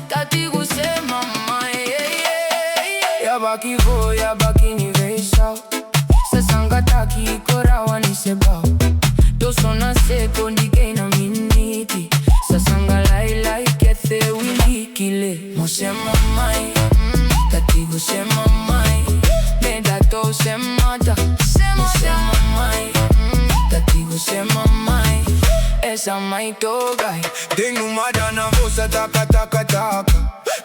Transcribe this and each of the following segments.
tatigu Sema Mai. Yabaki vo, yabaki ni veisao. Sasanga taki korawa ni sebao. Tosona seko ndike na miniti. Sasanga lai kethe wili kile. Mo Sema Mai, tatigu Sema Mai. Meda to semata, Sema Mai. Tatigu Sema Mai, esa mai togai. Ding madana vosa taka taka taka.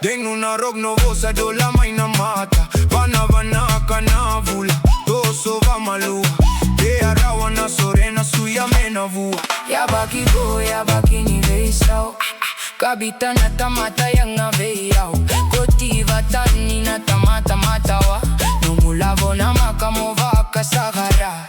Ding na rog no vosa dola mai na mata. Vana kana vula, toso va malua. De arawa na sorena suya mena vua. Yabaki go, yabaki ni veisao. Kabita na tamata yang na veiao. Kotiva tani na tamata matawa. No mulavo na makamova kasahara.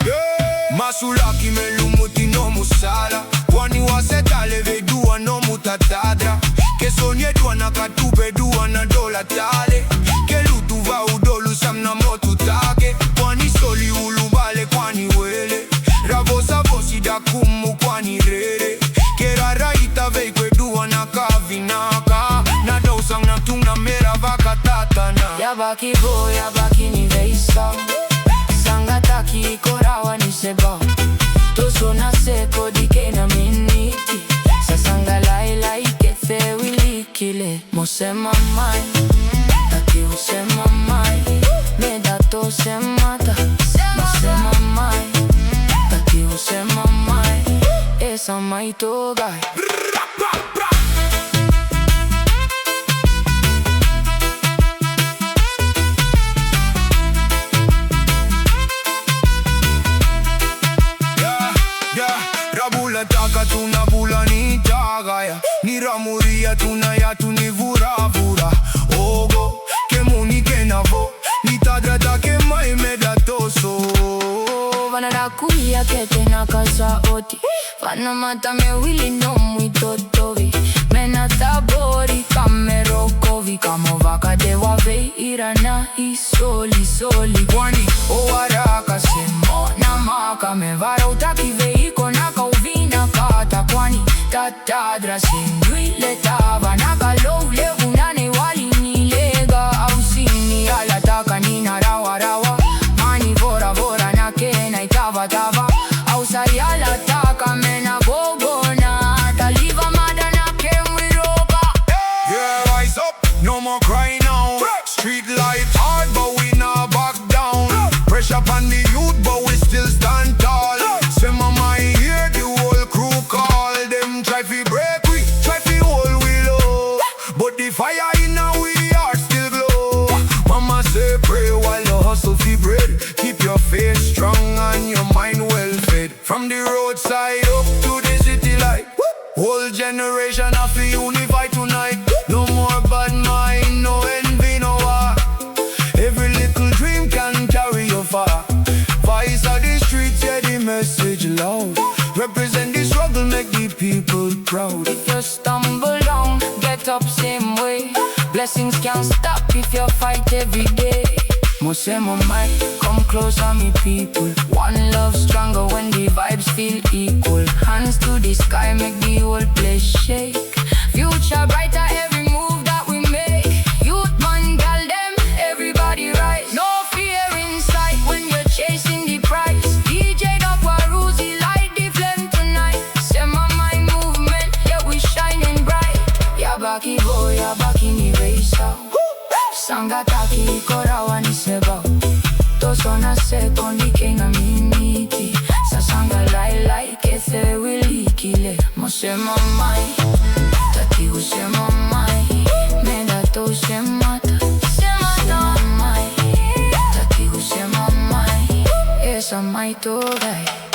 Masulaki melumuti no musala. Kwani wasetale vedua no mutatadra. Ke sonye dua na katube dua na dola tale. Ke lutu va udolu sam na motu tage. Kwani soli ulubale kwani wele. Ravosa vosi da kumu kwani rere. Ke raraita veikwe dua na kavinaka. Na dosang na tung na mera vaka tatana. Yabaki go, yabaki ni veisao. Sanga taki korawa ni sebao. Tosona seko dike na miniti. Sasanga lai kethe wili kile. Mo Sema Mai, tatigu Sema Mai. Meda to semata, Mo Sema Mai. Tatigu Sema Mai, esa mai togai. Rabula taka tuna bula ni tagaya. Ni ramuria tuna ya tuni vura vura. Ogo, ke muni ke navo. Ni tadra take mai meda toso. Vana rakuya ke tena kasa oti. Vana mata me wili no muito tovi. Mena tabori kamero kovi. Kamo vaka de wave irana I soli. Kwani o araka Semo na maka me vara utaki veiko naka uvina kata. Kwani tatadra sindui letava naka low le unane wali nilega. Au sini alataka nina rawa. Mani vora na kena itava. Au sayala taka mena gogona. Taliva madana kemwiroka. Yeah, rise up, no more crying now. Street life hard but we not back down. Pressure upon the youth but we still stand tall. Sema Mai hear the whole crew call. Them try fi break we, try fi hold we low. But the fire in our heart still glow. Mama say pray while you hustle fi bread. Keep your faith strong and your mind well fed. From the roadside up to the city light. Whole generation have to unify tonight. No more bad mind, no envy, no war. Every little dream can carry you far. Voice of the streets, yeah, the message loud. Represent the struggle, make the people proud. If you stumble down, get up same way. Blessings can't stop if you fight every day. Mo Sema Mai, come closer me people. One love stronger when the vibes feel equal. Hands to the sky, make the whole place shake. Future brighter every move that we make. Youth man, girl them, everybody rise. No fear in sight when you're chasing the prize. DJ got Warusi, light the flame tonight. Sema Mai movement, yeah we shining bright. Yabaki go, yabaki ni veisao. Sanga taki korawa ni sebao. Tosona seko ndike na miniti. Sasanga lai kethe wili kile. Mo Sema Mai, tatigu Sema Mai. Meda to semata, Sema Mai. Tatigu Sema Mai, esa mai togai.